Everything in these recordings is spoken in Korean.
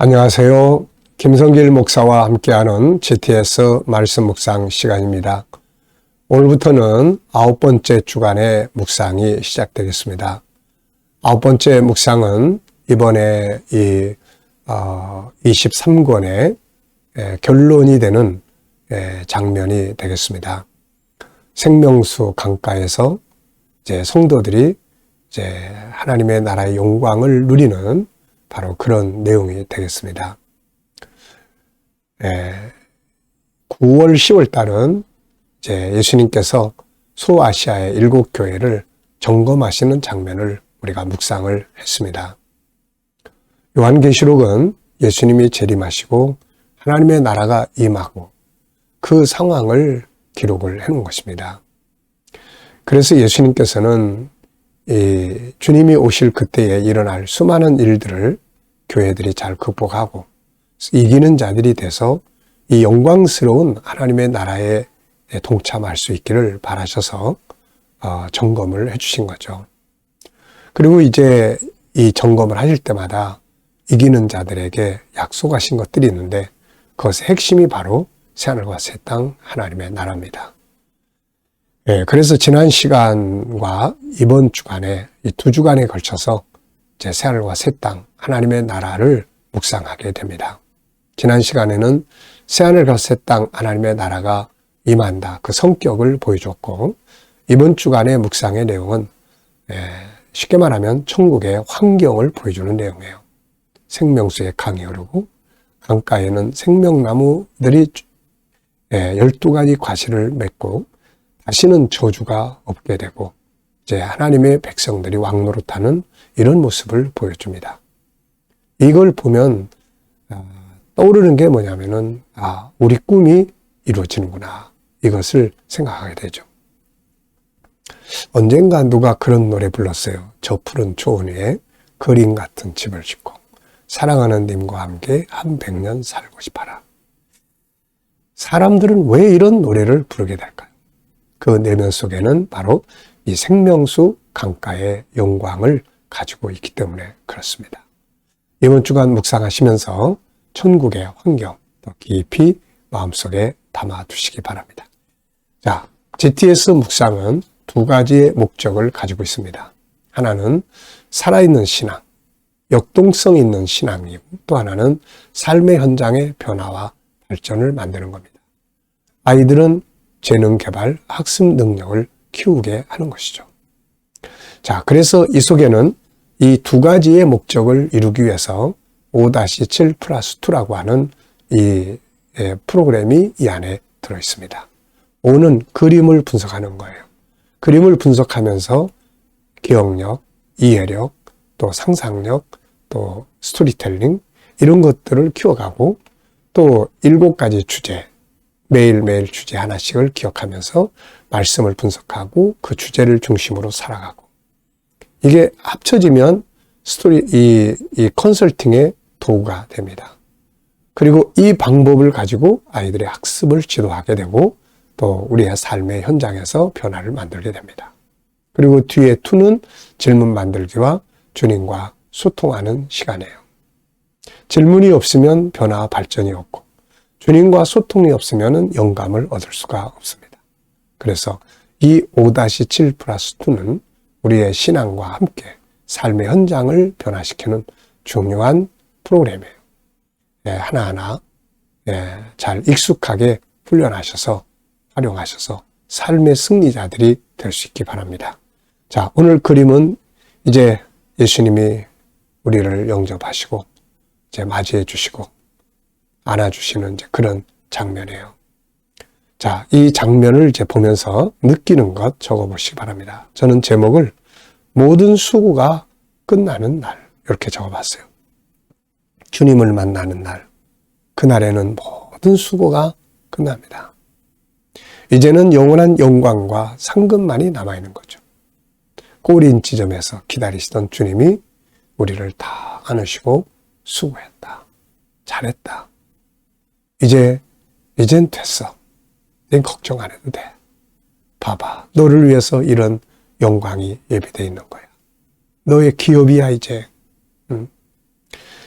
안녕하세요. 김성길 목사와 함께하는 GTS 말씀 묵상 시간입니다. 오늘부터는 9번째 주간의 묵상이 시작되겠습니다. 9번째 묵상은 이번에 이 23권의 결론이 되는 장면이 되겠습니다. 생명수 강가에서 이제 성도들이 이제 하나님의 나라의 영광을 누리는 바로 그런 내용이 되겠습니다. 9월, 10월 달은 이제 예수님께서 소아시아의 7교회를 점검하시는 장면을 우리가 묵상을 했습니다. 요한계시록은 예수님이 재림하시고 하나님의 나라가 임하고 그 상황을 기록을 해놓은 것입니다. 그래서 예수님께서는 이 주님이 오실 그때에 일어날 수많은 일들을 교회들이 잘 극복하고 이기는 자들이 돼서 이 영광스러운 하나님의 나라에 동참할 수 있기를 바라셔서 점검을 해주신 거죠. 그리고 이제 이 점검을 하실 때마다 이기는 자들에게 약속하신 것들이 있는데 그것의 핵심이 바로 새하늘과 새 땅 하나님의 나라입니다. 그래서 지난 시간과 이번 주간에 이 두 주간에 걸쳐서 이제 새하늘과 새 땅 하나님의 나라를 묵상하게 됩니다. 지난 시간에는 새하늘과 새 땅 하나님의 나라가 임한다. 그 성격을 보여줬고 이번 주간의 묵상의 내용은 쉽게 말하면 천국의 환경을 보여주는 내용이에요. 생명수의 강이 흐르고 강가에는 생명나무들이 12가지 과실을 맺고 다시는 저주가 없게 되고 이제 하나님의 백성들이 왕노릇하는 이런 모습을 보여줍니다. 이걸 보면 떠오르는 게 뭐냐면은 우리 꿈이 이루어지는구나 이것을 생각하게 되죠. 언젠가 누가 그런 노래 불렀어요. 저 푸른 초원 위에 그림 같은 집을 짓고 사랑하는 님과 함께 한 100년 살고 싶어라. 사람들은 왜 이런 노래를 부르게 될까요? 그 내면 속에는 바로 이 생명수 강가의 영광을 가지고 있기 때문에 그렇습니다. 이번 주간 묵상하시면서 천국의 환경 더 깊이 마음속에 담아두시기 바랍니다. 자, GTS 묵상은 두 가지의 목적을 가지고 있습니다. 하나는 살아있는 신앙, 역동성 있는 신앙이고 또 하나는 삶의 현장의 변화와 발전을 만드는 겁니다. 아이들은 재능 개발, 학습 능력을 키우게 하는 것이죠. 자, 그래서 이 속에는 이 두 가지의 목적을 이루기 위해서 5-7+2라고 하는 이 프로그램이 이 안에 들어 있습니다. 5는 그림을 분석하는 거예요. 그림을 분석하면서 기억력, 이해력, 또 상상력, 또 스토리텔링 이런 것들을 키워가고 또 7가지 주제, 매일매일 주제 하나씩을 기억하면서 말씀을 분석하고 그 주제를 중심으로 살아가고 이게 합쳐지면 이 컨설팅의 도구가 됩니다. 그리고 이 방법을 가지고 아이들의 학습을 지도하게 되고 또 우리의 삶의 현장에서 변화를 만들게 됩니다. 그리고 뒤에 2는 질문 만들기와 주님과 소통하는 시간이에요. 질문이 없으면 변화와 발전이 없고 주님과 소통이 없으면 영감을 얻을 수가 없습니다. 그래서 이 5-7+2는 우리의 신앙과 함께 삶의 현장을 변화시키는 중요한 프로그램이에요. 하나하나 잘 익숙하게 훈련하셔서 활용하셔서 삶의 승리자들이 될 수 있기 바랍니다. 자, 오늘 그림은 이제 예수님이 우리를 영접하시고 이제 맞이해 주시고 안아주시는 이제 그런 장면이에요. 자, 이 장면을 이제 보면서 느끼는 것 적어보시기 바랍니다. 저는 제목을 모든 수고가 끝나는 날 이렇게 적어봤어요. 주님을 만나는 날, 그날에는 모든 수고가 끝납니다. 이제는 영원한 영광과 상급만이 남아있는 거죠. 꼬린 지점에서 기다리시던 주님이 우리를 다 안으시고 수고했다. 잘했다. 이젠 됐어. 넌 걱정 안 해도 돼. 봐봐. 너를 위해서 이런 영광이 예비되어 있는 거야. 너의 기업이야, 이제.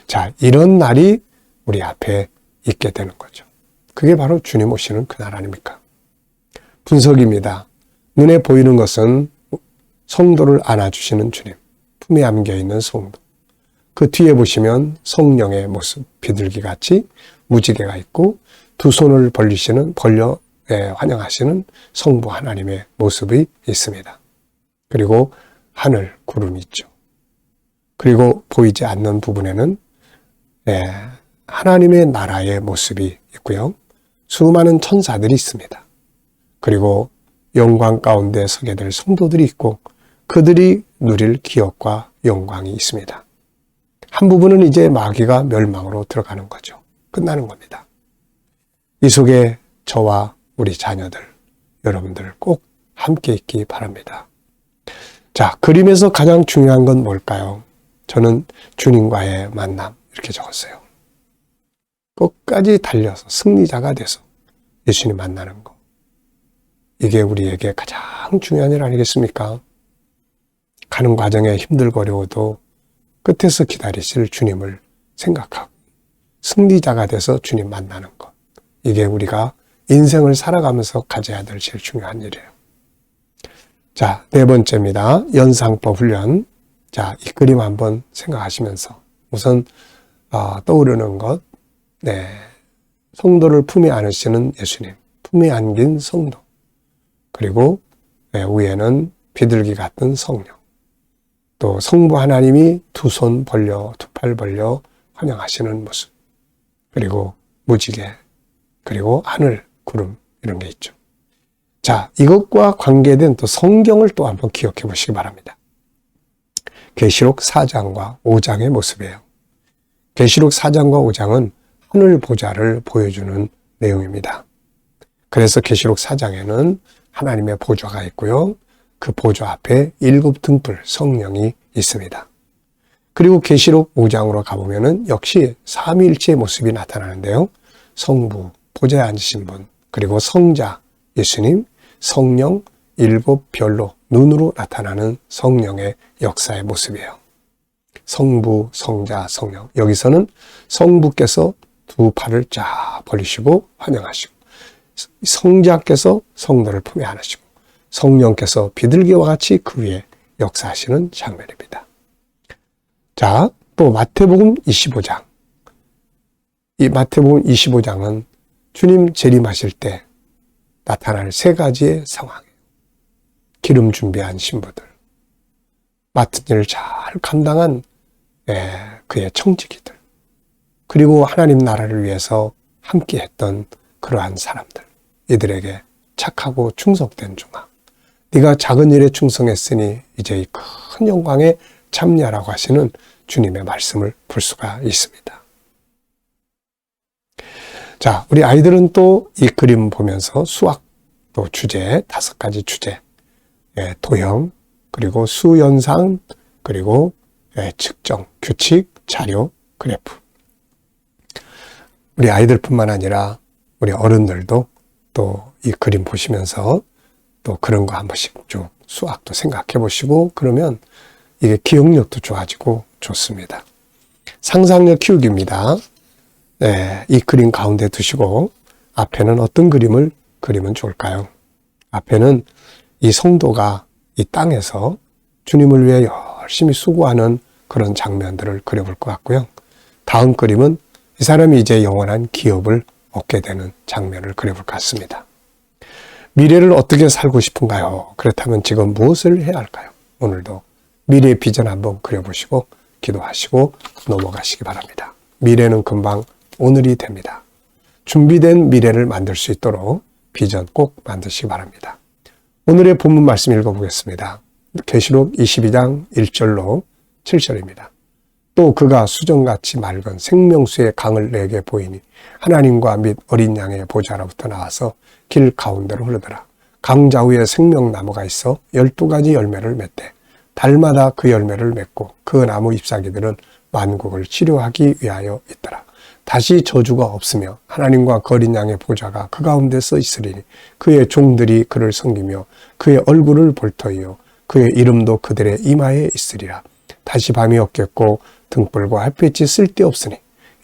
자, 이런 날이 우리 앞에 있게 되는 거죠. 그게 바로 주님 오시는 그날 아닙니까? 분석입니다. 눈에 보이는 것은 성도를 안아주시는 주님, 품에 안겨있는 성도. 그 뒤에 보시면 성령의 모습, 비둘기같이 무지개가 있고 두 손을 벌려 환영하시는 성부 하나님의 모습이 있습니다. 그리고 하늘, 구름이 있죠. 그리고 보이지 않는 부분에는 하나님의 나라의 모습이 있고요. 수많은 천사들이 있습니다. 그리고 영광 가운데 서게 될 성도들이 있고 그들이 누릴 기업과 영광이 있습니다. 한 부분은 이제 마귀가 멸망으로 들어가는 거죠. 끝나는 겁니다. 이 속에 저와 우리 자녀들, 여러분들 꼭 함께 있기 바랍니다. 자, 그림에서 가장 중요한 건 뭘까요? 저는 주님과의 만남 이렇게 적었어요. 끝까지 달려서 승리자가 돼서 예수님 만나는 거. 이게 우리에게 가장 중요한 일 아니겠습니까? 가는 과정에 힘들고 어려워도 끝에서 기다리실 주님을 생각하고 승리자가 돼서 주님 만나는 것. 이게 우리가 인생을 살아가면서 가져야 될 제일 중요한 일이에요. 자, 네 번째입니다. 연상법 훈련. 자, 이 그림 한번 생각하시면서 우선 떠오르는 것, 성도를 품에 안으시는 예수님, 품에 안긴 성도, 그리고 위에는 비둘기 같은 성령, 또 성부 하나님이 두 손 벌려, 두 팔 벌려 환영하시는 모습, 그리고 무지개, 그리고 하늘, 구름 이런 게 있죠. 자, 이것과 관계된 또 성경을 또 한번 기억해 보시기 바랍니다. 계시록 4장과 5장의 모습이에요. 계시록 4장과 5장은 하늘 보좌를 보여주는 내용입니다. 그래서 계시록 4장에는 하나님의 보좌가 있고요. 그 보좌 앞에 7 등불 성령이 있습니다. 그리고 계시록 5장으로 가보면은 역시 삼위일체의 모습이 나타나는데요. 성부, 보좌에 앉으신 분, 그리고 성자, 예수님, 성령, 7 별로 눈으로 나타나는 성령의 역사의 모습이에요. 성부, 성자, 성령. 여기서는 성부께서 두 팔을 쫙 벌리시고 환영하시고, 성자께서 성도를 품에 안으시고, 성령께서 비둘기와 같이 그 위에 역사하시는 장면입니다. 자, 또 마태복음 25장. 이 마태복음 25장은 주님 재림하실 때 나타날 3가지의 상황이에요. 기름 준비한 신부들, 맡은 일을 잘 감당한 그의 청지기들, 그리고 하나님 나라를 위해서 함께했던 그러한 사람들, 이들에게 착하고 충성된 종아, 네가 작은 일에 충성했으니 이제 이 큰 영광에 참여하라고 하시는 주님의 말씀을 볼 수가 있습니다. 자, 우리 아이들은 또 이 그림 보면서 수학 또 주제, 5가지 주제, 도형, 그리고 수연상, 그리고 측정, 규칙, 자료, 그래프. 우리 아이들뿐만 아니라 우리 어른들도 또 이 그림 보시면서 또 그런 거 한 번씩 쭉 수학도 생각해 보시고 그러면 이게 기억력도 좋아지고 좋습니다. 상상력 키우기입니다. 이 그림 가운데 두시고 앞에는 어떤 그림을 그리면 좋을까요? 앞에는 이 성도가 이 땅에서 주님을 위해 열심히 수고하는 그런 장면들을 그려볼 것 같고요. 다음 그림은 이 사람이 이제 영원한 기업을 얻게 되는 장면을 그려볼 것 같습니다. 미래를 어떻게 살고 싶은가요? 그렇다면 지금 무엇을 해야 할까요? 오늘도 미래의 비전 한번 그려보시고 기도하시고 넘어가시기 바랍니다. 미래는 금방 오늘이 됩니다. 준비된 미래를 만들 수 있도록 비전 꼭 만드시기 바랍니다. 오늘의 본문 말씀 읽어보겠습니다. 계시록 22장 1절로 7절입니다. 또 그가 수정같이 맑은 생명수의 강을 내게 보이니 하나님과 및 어린 양의 보좌로부터 나와서 길 가운데로 흐르더라. 강 좌우에 생명나무가 있어 12가지 열매를 맺되 달마다 그 열매를 맺고 그 나무 잎사귀들은 만국을 치료하기 위하여 있더라. 다시 저주가 없으며 하나님과 그 어린 양의 보좌가 그 가운데 서 있으리니 그의 종들이 그를 섬기며 그의 얼굴을 볼 터이요 그의 이름도 그들의 이마에 있으리라. 다시 밤이 없겠고 등불과 햇빛이 쓸데없으니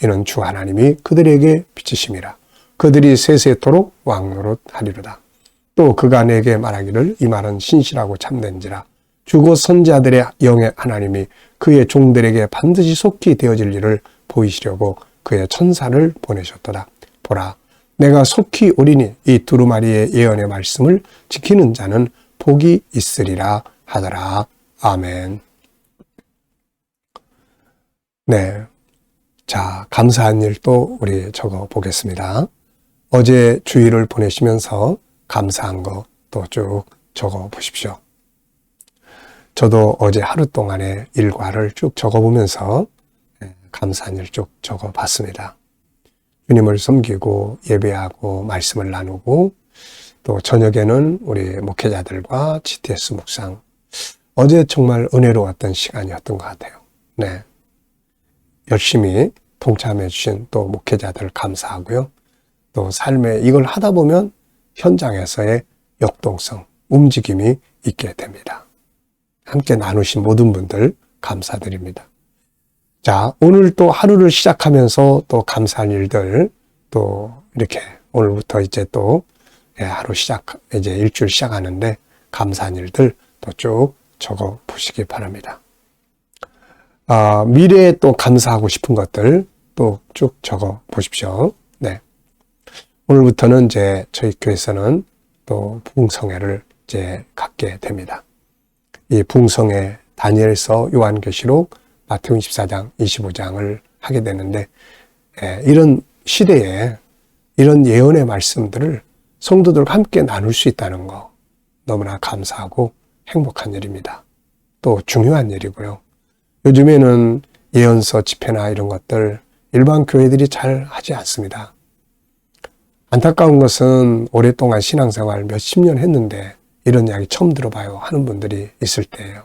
이는 주 하나님이 그들에게 비치심이라. 그들이 세세토록 왕노릇하리로다. 또 그가 내게 말하기를 이 말은 신실하고 참된지라. 주고 선지자들의 영의 하나님이 그의 종들에게 반드시 속히 되어질 일을 보이시려고 그의 천사를 보내셨도다. 보라, 내가 속히 오리니 이 두루마리의 예언의 말씀을 지키는 자는 복이 있으리라 하더라. 아멘. 네. 자, 감사한 일도 우리 적어 보겠습니다. 어제 주일을 보내시면서 감사한 거 또 쭉 적어 보십시오. 저도 어제 하루 동안의 일과를 쭉 적어보면서 감사한 일 쭉 적어봤습니다. 주님을 섬기고 예배하고 말씀을 나누고 또 저녁에는 우리 목회자들과 GTS 묵상. 어제 정말 은혜로웠던 시간이었던 것 같아요. 네, 열심히 동참해 주신 또 목회자들 감사하고요. 또 삶에 이걸 하다 보면 현장에서의 역동성, 움직임이 있게 됩니다. 함께 나누신 모든 분들 감사드립니다. 자, 오늘 또 하루를 시작하면서 또 감사한 일들 또 이렇게 오늘부터 이제 또 하루 이제 일주일 시작하는데 감사한 일들 또 쭉 적어 보시기 바랍니다. 미래에 또 감사하고 싶은 것들 또 쭉 적어 보십시오. 네. 오늘부터는 이제 저희 교회에서는 또 부흥성회를 이제 갖게 됩니다. 이 부흥성회 다니엘서 요한계시록 마태복음 24장 25장을 하게 되는데 이런 시대에 이런 예언의 말씀들을 성도들과 함께 나눌 수 있다는 거 너무나 감사하고 행복한 일입니다. 또 중요한 일이고요. 요즘에는 예언서 집회나 이런 것들 일반 교회들이 잘 하지 않습니다. 안타까운 것은 오랫동안 신앙생활 몇십 년 했는데 이런 이야기 처음 들어봐요 하는 분들이 있을 때예요.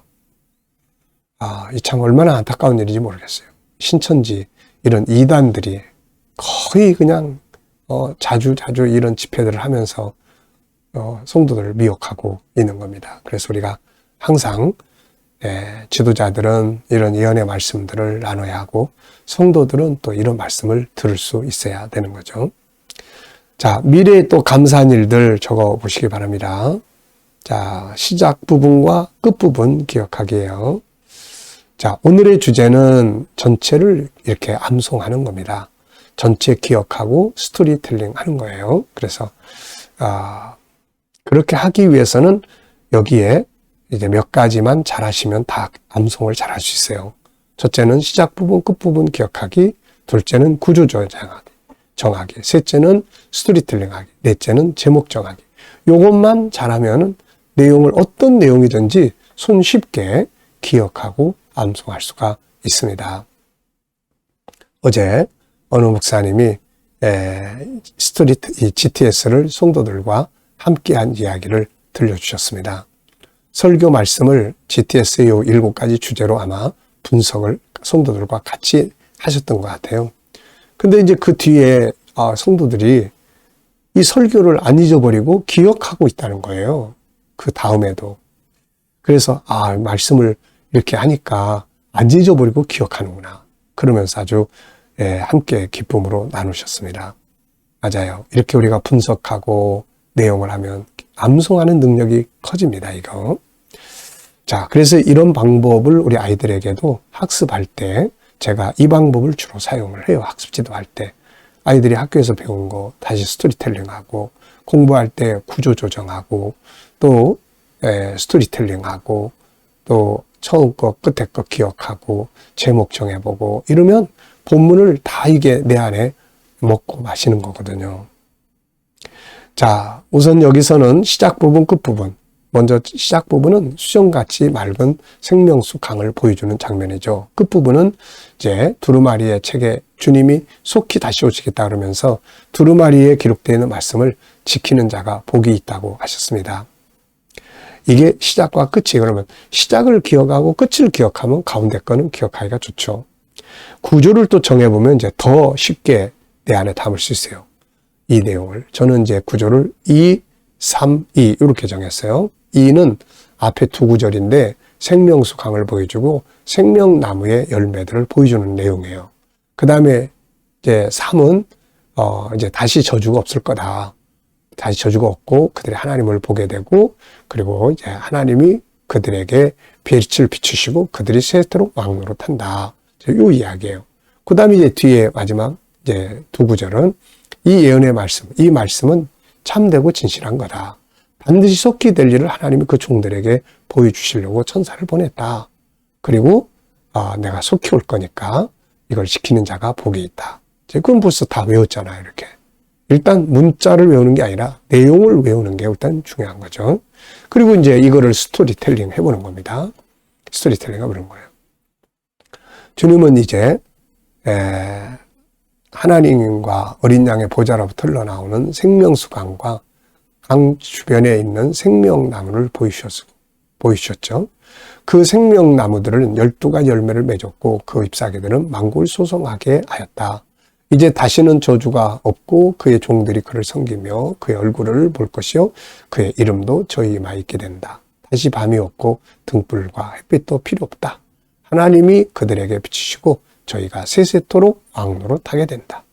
이 참 얼마나 안타까운 일인지 모르겠어요. 신천지 이런 이단들이 거의 그냥 자주 이런 집회들을 하면서 성도들을 미혹하고 있는 겁니다. 그래서 우리가 항상 지도자들은 이런 예언의 말씀들을 나눠야 하고 성도들은 또 이런 말씀을 들을 수 있어야 되는 거죠. 자, 미래에 또 감사한 일들 적어 보시기 바랍니다. 자, 시작 부분과 끝 부분 기억하기예요. 자, 오늘의 주제는 전체를 이렇게 암송하는 겁니다. 전체 기억하고 스토리텔링 하는 거예요. 그래서 그렇게 하기 위해서는 여기에 이제 몇 가지만 잘하시면 다 암송을 잘할 수 있어요. 첫째는 시작 부분, 끝 부분 기억하기. 둘째는 구조 정하기. 셋째는 스토리텔링 하기. 넷째는 제목 정하기. 요것만 잘하면 내용을 어떤 내용이든지 손쉽게 기억하고 암송할 수가 있습니다. 어제 어느 목사님이 이 GTS를 성도들과 함께한 이야기를 들려주셨습니다. 설교 말씀을 GTS의 요 7가지 주제로 아마 분석을 성도들과 같이 하셨던 것 같아요. 근데 이제 그 뒤에 성도들이 이 설교를 안 잊어버리고 기억하고 있다는 거예요. 그 다음에도. 그래서 말씀을 이렇게 하니까 안 잊어버리고 기억하는구나. 그러면서 아주 함께 기쁨으로 나누셨습니다. 맞아요. 이렇게 우리가 분석하고 내용을 하면 암송하는 능력이 커집니다. 이거. 자, 그래서 이런 방법을 우리 아이들에게도 학습할 때 제가 이 방법을 주로 사용을 해요. 학습 지도할 때. 아이들이 학교에서 배운 거 다시 스토리텔링하고 공부할 때 구조 조정하고 또 스토리텔링하고 또 처음 거 끝에 거 기억하고 제목 정해보고 이러면 본문을 다 이게 내 안에 먹고 마시는 거거든요. 자, 우선 여기서는 시작 부분, 끝 부분. 먼저 시작 부분은 수정같이 맑은 생명수 강을 보여주는 장면이죠. 끝 부분은 이제 두루마리의 책에 주님이 속히 다시 오시겠다 그러면서 두루마리에 기록되어 있는 말씀을 지키는 자가 복이 있다고 하셨습니다. 이게 시작과 끝이 그러면 시작을 기억하고 끝을 기억하면 가운데 거는 기억하기가 좋죠. 구조를 또 정해보면 이제 더 쉽게 내 안에 담을 수 있어요. 이 내용을. 저는 이제 구조를 2, 3, 2 이렇게 정했어요. 2는 앞에 두 구절인데 생명수 강을 보여주고 생명나무의 열매들을 보여주는 내용이에요. 그 다음에 이제 3은 이제 다시 저주가 없을 거다. 다시 저주가 없고 그들이 하나님을 보게 되고 그리고 이제 하나님이 그들에게 빛을 비추시고 그들이 세세토록 왕노릇한다. 이 이야기예요. 그 다음에 이제 뒤에 마지막 이제 두 구절은 이 예언의 말씀, 이 말씀은 참되고 진실한 거다. 반드시 속히 될 일을 하나님이 그 종들에게 보여주시려고 천사를 보냈다. 그리고 내가 속히 올 거니까 이걸 지키는 자가 복이 있다. 그건 벌써 다 외웠잖아요. 이렇게. 일단 문자를 외우는 게 아니라 내용을 외우는 게 일단 중요한 거죠. 그리고 이제 이거를 스토리텔링 해보는 겁니다. 스토리텔링 해보는 거예요. 주님은 이제 하나님과 어린 양의 보좌로부터 흘러나오는 생명수강과 강 주변에 있는 생명나무를 보이셨죠. 그 생명나무들은 12가지 열매를 맺었고 그 잎사귀들은 만국을 소송하게 하였다. 이제 다시는 저주가 없고 그의 종들이 그를 섬기며 그의 얼굴을 볼 것이요 그의 이름도 저희 이마에 있게 된다. 다시 밤이 없고 등불과 햇빛도 필요 없다. 하나님이 그들에게 비추시고 저희가 세세토록 왕노릇하게 된다.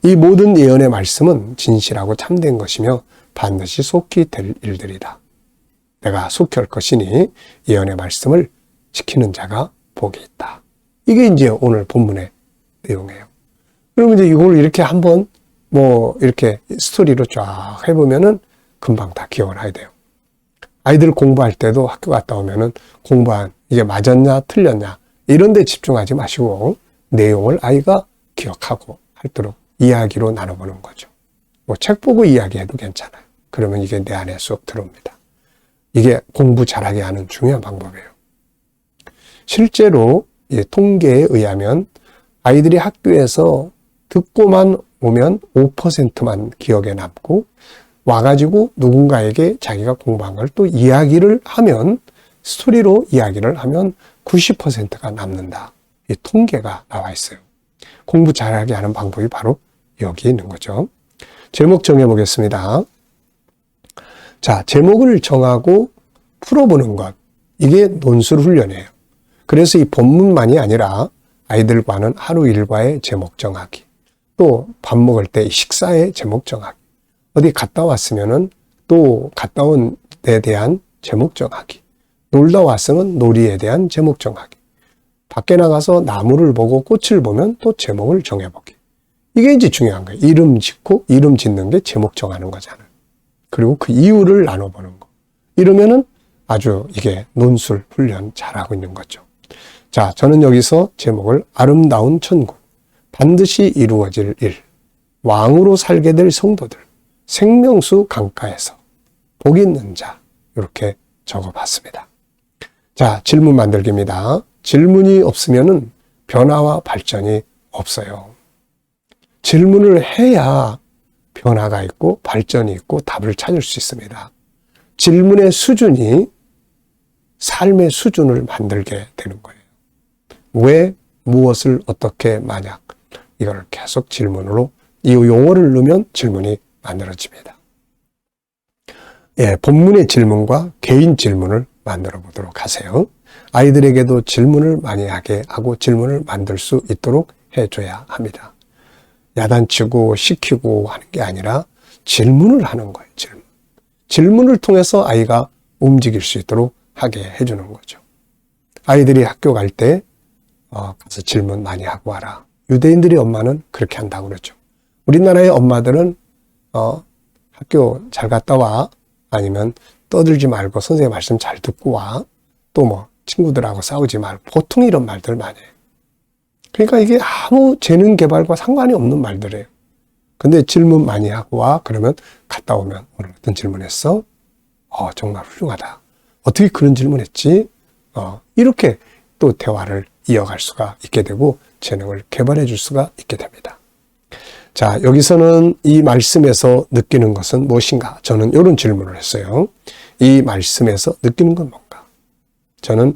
이 모든 예언의 말씀은 진실하고 참된 것이며 반드시 속히 될 일들이다. 내가 속히 할 것이니 예언의 말씀을 지키는 자가 복이 있다. 이게 이제 오늘 본문의 내용이에요. 그러면 이제 이걸 이렇게 한번 이렇게 스토리로 쫙 해보면은 금방 다 기억을 해야 돼요. 아이들 공부할 때도 학교 갔다 오면은 공부한 이게 맞았냐 틀렸냐 이런 데 집중하지 마시고 내용을 아이가 기억하고 할도록 이야기로 나눠보는 거죠. 책 보고 이야기해도 괜찮아요. 그러면 이게 내 안에 쏙 들어옵니다. 이게 공부 잘하게 하는 중요한 방법이에요. 실제로 통계에 의하면 아이들이 학교에서 듣고만 오면 5%만 기억에 남고 와가지고 누군가에게 자기가 공부한 걸 또 이야기를 하면 스토리로 이야기를 하면 90%가 남는다. 이 통계가 나와 있어요. 공부 잘하게 하는 방법이 바로 여기 있는 거죠. 제목 정해보겠습니다. 자, 제목을 정하고 풀어보는 것. 이게 논술 훈련이에요. 그래서 이 본문만이 아니라 아이들과는 하루 일과의 제목 정하기. 또 밥 먹을 때 식사의 제목 정하기. 어디 갔다 왔으면은 또 갔다 온 데 대한 제목 정하기. 놀다 왔으면 놀이에 대한 제목 정하기. 밖에 나가서 나무를 보고 꽃을 보면 또 제목을 정해보기. 이게 이제 중요한 거예요. 이름 짓고 이름 짓는 게 제목 정하는 거잖아요. 그리고 그 이유를 나눠보는 거. 이러면은 아주 이게 논술 훈련 잘하고 있는 거죠. 자, 저는 여기서 제목을 아름다운 천국, 반드시 이루어질 일, 왕으로 살게 될 성도들, 생명수 강가에서 복 있는 자 이렇게 적어봤습니다. 자, 질문 만들기입니다. 질문이 없으면은 변화와 발전이 없어요. 질문을 해야 변화가 있고 발전이 있고 답을 찾을 수 있습니다. 질문의 수준이 삶의 수준을 만들게 되는 거예요. 왜, 무엇을, 어떻게, 만약 이걸 계속 질문으로 이 용어를 넣으면 질문이 만들어집니다. 본문의 질문과 개인 질문을 만들어 보도록 하세요. 아이들에게도 질문을 많이 하게 하고 질문을 만들 수 있도록 해줘야 합니다. 야단치고 시키고 하는 게 아니라 질문을 하는 거예요. 질문을 통해서 아이가 움직일 수 있도록 하게 해주는 거죠. 아이들이 학교 갈 때 가서 질문 많이 하고 와라. 유대인들의 엄마는 그렇게 한다고 그러죠. 우리나라의 엄마들은 학교 잘 갔다 와. 아니면 떠들지 말고 선생님 말씀 잘 듣고 와. 또 친구들하고 싸우지 말고. 보통 이런 말들 많이 해요. 그러니까 이게 아무 재능 개발과 상관이 없는 말들이에요. 근데 질문 많이 하고 와. 그러면 갔다 오면 오늘 어떤 질문했어? 정말 훌륭하다. 어떻게 그런 질문했지? 이렇게 또 대화를 이어갈 수가 있게 되고 재능을 개발해 줄 수가 있게 됩니다. 자, 여기서는 이 말씀에서 느끼는 것은 무엇인가? 저는 이런 질문을 했어요. 이 말씀에서 느끼는 건 뭔가? 저는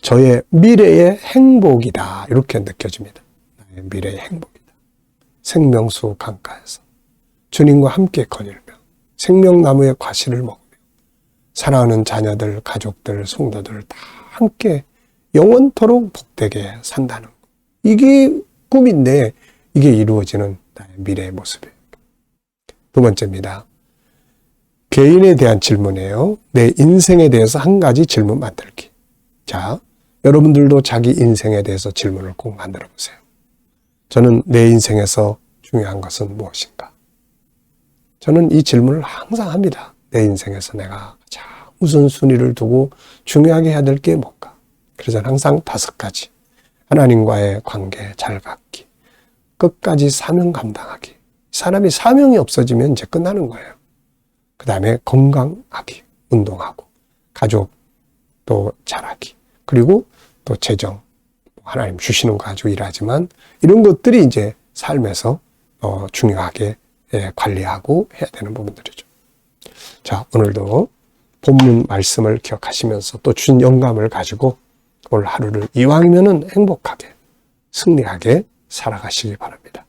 저의 미래의 행복이다. 이렇게 느껴집니다. 나의 미래의 행복이다. 생명수 강가에서 주님과 함께 거닐며 생명나무의 과실을 먹으며 사랑하는 자녀들, 가족들, 성도들 다 함께 영원토록 복되게 산다는 것. 이게 꿈인데 이게 이루어지는 나의 미래의 모습이에요. 두 번째입니다. 개인에 대한 질문이에요. 내 인생에 대해서 한 가지 질문 만들기. 자, 여러분들도 자기 인생에 대해서 질문을 꼭 만들어 보세요. 저는 내 인생에서 중요한 것은 무엇인가? 저는 이 질문을 항상 합니다. 내 인생에서 내가 가장 우선순위를 두고 중요하게 해야 될 게 뭔가? 그래서 항상 5가지. 하나님과의 관계 잘 갖기. 끝까지 사명 감당하기. 사람이 사명이 없어지면 이제 끝나는 거예요. 그 다음에 건강하기, 운동하고, 가족 또 잘하기, 그리고 또 재정, 하나님 주시는 거 가지고 일하지만 이런 것들이 이제 삶에서 중요하게 관리하고 해야 되는 부분들이죠. 자, 오늘도 본문 말씀을 기억하시면서 또 주신 영감을 가지고 오늘 하루를 이왕이면은 행복하게, 승리하게 살아가시기 바랍니다.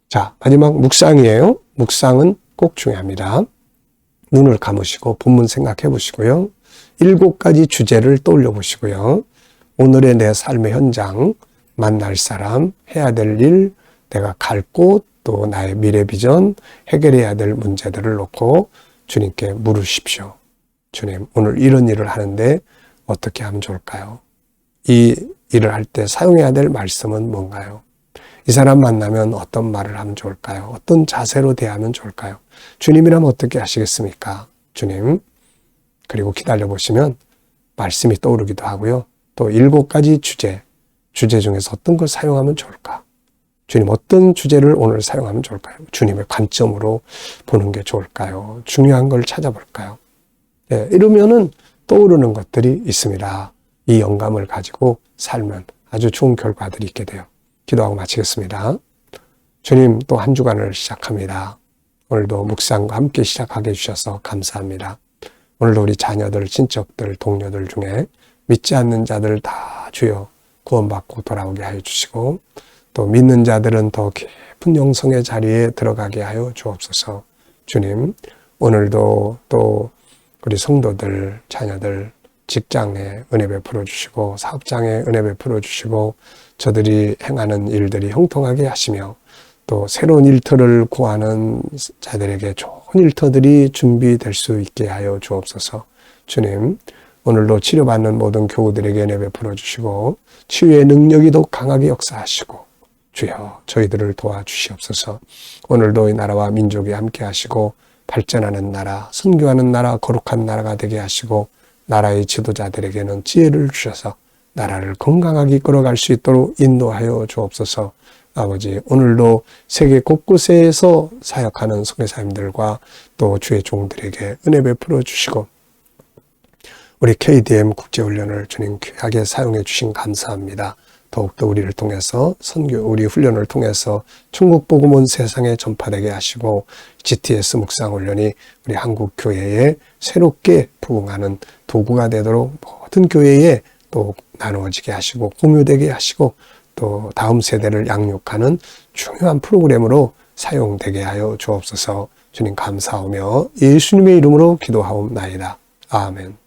자, 마지막 묵상이에요. 묵상은 꼭 중요합니다. 눈을 감으시고 본문 생각해 보시고요. 7가지 주제를 떠올려 보시고요. 오늘의 내 삶의 현장, 만날 사람, 해야 될 일, 내가 갈 곳, 또 나의 미래 비전, 해결해야 될 문제들을 놓고 주님께 물으십시오. 주님, 오늘 이런 일을 하는데 어떻게 하면 좋을까요? 이 일을 할 때 사용해야 될 말씀은 뭔가요? 이 사람 만나면 어떤 말을 하면 좋을까요? 어떤 자세로 대하면 좋을까요? 주님이라면 어떻게 하시겠습니까? 주님. 그리고 기다려 보시면 말씀이 떠오르기도 하고요. 또 7가지 주제 중에서 어떤 걸 사용하면 좋을까? 주님, 어떤 주제를 오늘 사용하면 좋을까요? 주님의 관점으로 보는 게 좋을까요? 중요한 걸 찾아볼까요? 이러면은 떠오르는 것들이 있습니다. 이 영감을 가지고 살면 아주 좋은 결과들이 있게 돼요. 기도하고 마치겠습니다. 주님, 또 한 주간을 시작합니다. 오늘도 묵상과 함께 시작하게 해주셔서 감사합니다. 오늘도 우리 자녀들, 친척들, 동료들 중에 믿지 않는 자들 다 주여 구원받고 돌아오게 하여 주시고 또 믿는 자들은 더 깊은 영성의 자리에 들어가게 하여 주옵소서. 주님, 오늘도 또 우리 성도들, 자녀들, 직장에 은혜 베풀어 주시고 사업장에 은혜 베풀어 주시고 저들이 행하는 일들이 형통하게 하시며 또 새로운 일터를 구하는 자들에게 좋은 일터들이 준비될 수 있게 하여 주옵소서. 주님, 오늘도 치료받는 모든 교우들에게 은혜 베풀어 주시고 치유의 능력이 더 강하게 역사하시고 주여 저희들을 도와주시옵소서. 오늘도 이 나라와 민족이 함께 하시고 발전하는 나라, 선교하는 나라, 거룩한 나라가 되게 하시고 나라의 지도자들에게는 지혜를 주셔서 나라를 건강하게 이끌어갈 수 있도록 인도하여 주옵소서. 아버지, 오늘도 세계 곳곳에서 사역하는 선교사님들과 또 주의 종들에게 은혜 베풀어 주시고 우리 KDM 국제훈련을 주님 귀하게 사용해 주신 감사합니다. 더욱더 우리를 통해서 우리 훈련을 통해서 천국 복음 온 세상에 전파되게 하시고 GTS 묵상훈련이 우리 한국 교회에 새롭게 부흥하는 도구가 되도록 모든 교회에 또 나누어지게 하시고 공유되게 하시고 또 다음 세대를 양육하는 중요한 프로그램으로 사용되게 하여 주옵소서. 주님 감사하며 예수님의 이름으로 기도하옵나이다. 아멘.